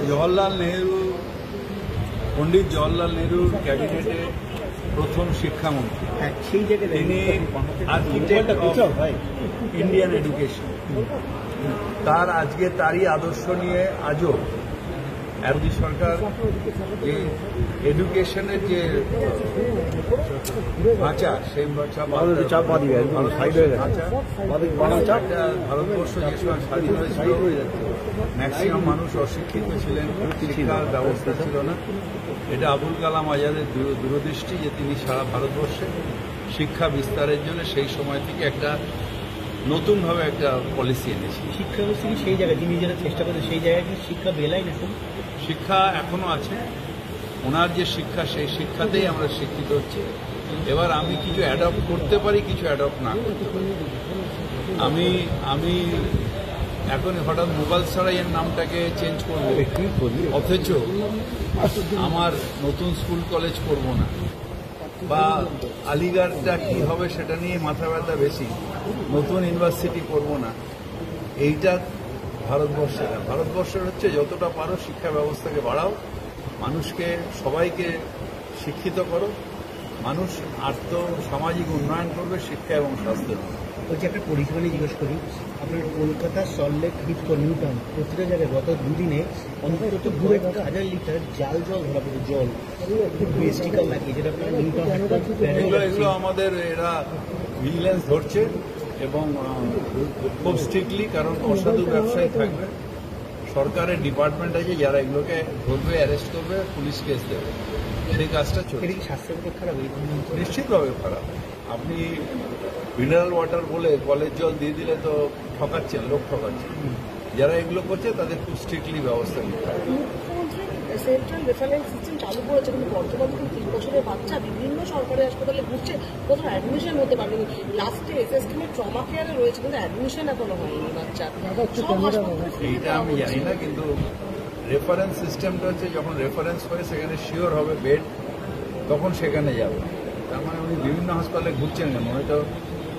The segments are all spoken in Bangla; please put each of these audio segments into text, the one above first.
জওহরলাল নেহরু পণ্ডিত জওহরলাল নেহরুর ক্যাবিনেটে প্রথম শিক্ষামন্ত্রী তিনি আর্কিটেক্ট অফ ইন্ডিয়ান এডুকেশন। তার আজকে তারই আদর্শ নিয়ে আজও মোদী সরকার যে এডুকেশনের যে ঢাঁচা সেই ভারতবর্ষ যে সময় স্বাধীন হয়েছিল ম্যাক্সিমাম মানুষ অশিক্ষিত ছিলেন, শিক্ষার ব্যবস্থা ছিল না। এটা আবুল কালাম আজাদের দূরদৃষ্টি যে তিনি সারা ভারতবর্ষে শিক্ষা বিস্তারের জন্য সেই সময় থেকে একটা নতুনভাবে একটা পলিসি এনেছে। শিক্ষা ব্যবস্থা কি সেই জায়গায় তিনি যেটা চেষ্টা করেন সেই জায়গায় কি শিক্ষা বেলাই না? শিক্ষা এখনো আছে, ওনার যে শিক্ষা সেই শিক্ষাতেই আমরা শিক্ষিত হচ্ছি। এবার আমি কিছু অ্যাডপ্ট করতে পারি, কিছু অ্যাডপ্ট না করতে পারি। আমি এখন হঠাৎ মোবাইল সারাইয়ের নামটাকে চেঞ্জ করবো, অথচ আমার নতুন স্কুল কলেজ করব না, বা আলিগড়টা কি হবে সেটা নিয়ে মাথা ব্যথা বেশি, নতুন ইউনিভার্সিটি করব না। এইটা ভারতবর্ষের হচ্ছে যতটা পারো শিক্ষা ব্যবস্থাকে বাড়াও, মানুষকে সবাইকে শিক্ষিত করো, মানুষ সামাজিক উন্নয়ন করবে শিক্ষা এবং স্বাস্থ্য। বলছি একটা পরিষেবা নিয়ে জিজ্ঞেস করি, আপনার কলকাতা সল্টলেক হিপকো নিউটাউন প্রতিটা জায়গায় গত দুদিনে অন্তত 2,000 লিটার জাল জল ধরা পড়ে, জল খুব বেস্টিকাল লাগে, যেটা আপনার নিউটাউন এগুলো আমাদের এরা ভিজিলেন্স ধরছে এবং খুব স্ট্রিক্টলি, কারণ অসাধু ব্যবসায়ী থাকবে, সরকারের ডিপার্টমেন্ট আছে যারা এগুলোকে ধরবে, অ্যারেস্ট করবে, পুলিশ কেস দেবে, সেই কাজটা চলছে। স্বাস্থ্যের খারাপ, নিশ্চিতভাবে খারাপ। আপনি মিনারেল ওয়াটার বলে কলের জল দিয়ে দিলে তো ঠকাচ্ছেন, লোক ঠকাচ্ছেন। যারা এগুলো করছে তাদের খুব স্ট্রিক্টলি ব্যবস্থা নিতে হবে। সেন্ট্রাল রেফারেন্স সিস্টেম চালু করেছে, কিন্তু বর্তমানে 3 বছরের বাচ্চা বিভিন্ন সরকারি হাসপাতালে ঘুরছে, কোথাও অ্যাডমিশন হতে পারেনি। লাস্টে এসএসকেএমের ট্রমা কেয়ারে রয়েছে, কিন্তু অ্যাডমিশন এখনো হয়নি বাচ্চা। এইটা আমি জানি না, কিন্তু রেফারেন্স সিস্টেমটা হচ্ছে যখন রেফারেন্স হয়ে সেখানে শিওর হবে বেড, তখন সেখানে যাবে। তার মানে উনি বিভিন্ন হাসপাতালে ঘুরছেন কেন? হয়তো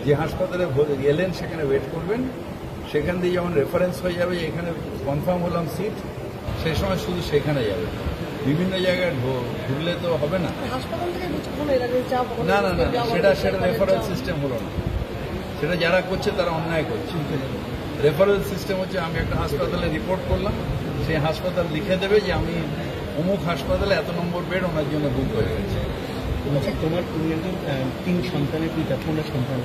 যে হাসপাতালে গেলেন সেখানে ওয়েট করবেন, সেখান দিয়ে যখন রেফারেন্স হয়ে যাবে এখানে কনফার্ম হলাম সিট, সেই সময় শুধু সেখানে যাবে। বিভিন্ন জায়গায় ঢুকলে তো হবে না। না না না, সেটা রেফারেন্স সিস্টেম হলো না। সেটা যারা করছে তারা অন্যায় করছে। রেফারেন্স সিস্টেম হচ্ছে আমি একটা হাসপাতালে রিপোর্ট করলাম, সেই হাসপাতাল লিখে দেবে যে আমি অমুক হাসপাতালে এত নম্বর বেড ওনার জন্য বুক হয়ে গেছে। বলছি তুমি একজন 3 সন্তানের পিতা, 15 সন্তান।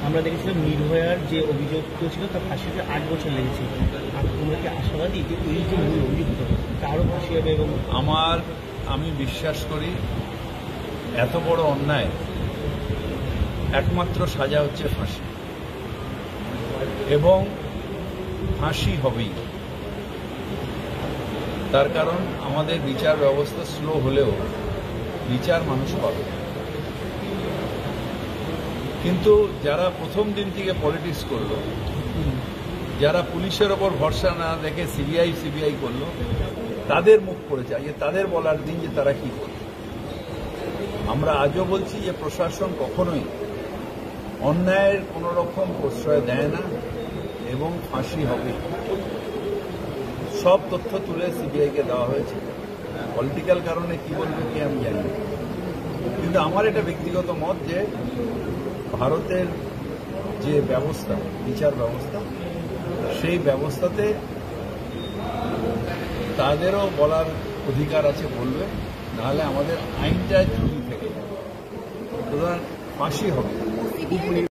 আমরা দেখেছিলাম নির্ভয়ার যে অভিযোগ ছিল তার ফাঁসিতে 8 বছর লেগেছে। তোমরা কি আশাবাদী যে এই যে মূল অভিযুক্ত তারও ফাঁসি হবে? এবং আমি বিশ্বাস করি এত বড় অন্যায় একমাত্র সাজা হচ্ছে ফাঁসি, এবং ফাঁসি হবেই। তার কারণ আমাদের বিচার ব্যবস্থা স্লো হলেও বিচার মানুষ পাবে। কিন্তু যারা প্রথম দিন থেকে পলিটিক্স করলো, যারা পুলিশের ওপর ভরসা না দেখে সিবিআই করলো, তাদের মুখ পড়েছে। আজকে তাদের বলার দিন যে তারা কি করবে। আমরা আজও বলছি যে প্রশাসন কখনোই অন্যায়ের কোনো রকম প্রশ্রয় দেয় না, এবং ফাঁসি হবে। সব তথ্য তুলে সিবিআইকে দেওয়া হয়েছে। পলিটিক্যাল কারণে কি বলবে কি আমি জানি না, কিন্তু আমার এটা ব্যক্তিগত মত যে ভারতের যে ব্যবস্থা, বিচার ব্যবস্থা, সেই ব্যবস্থাতে তাদেরও বলার অধিকার আছে, বলবে, নাহলে আমাদের আইনটা ঝুঁকি থেকে যাবে। সুতরাং ফাঁসি হবে।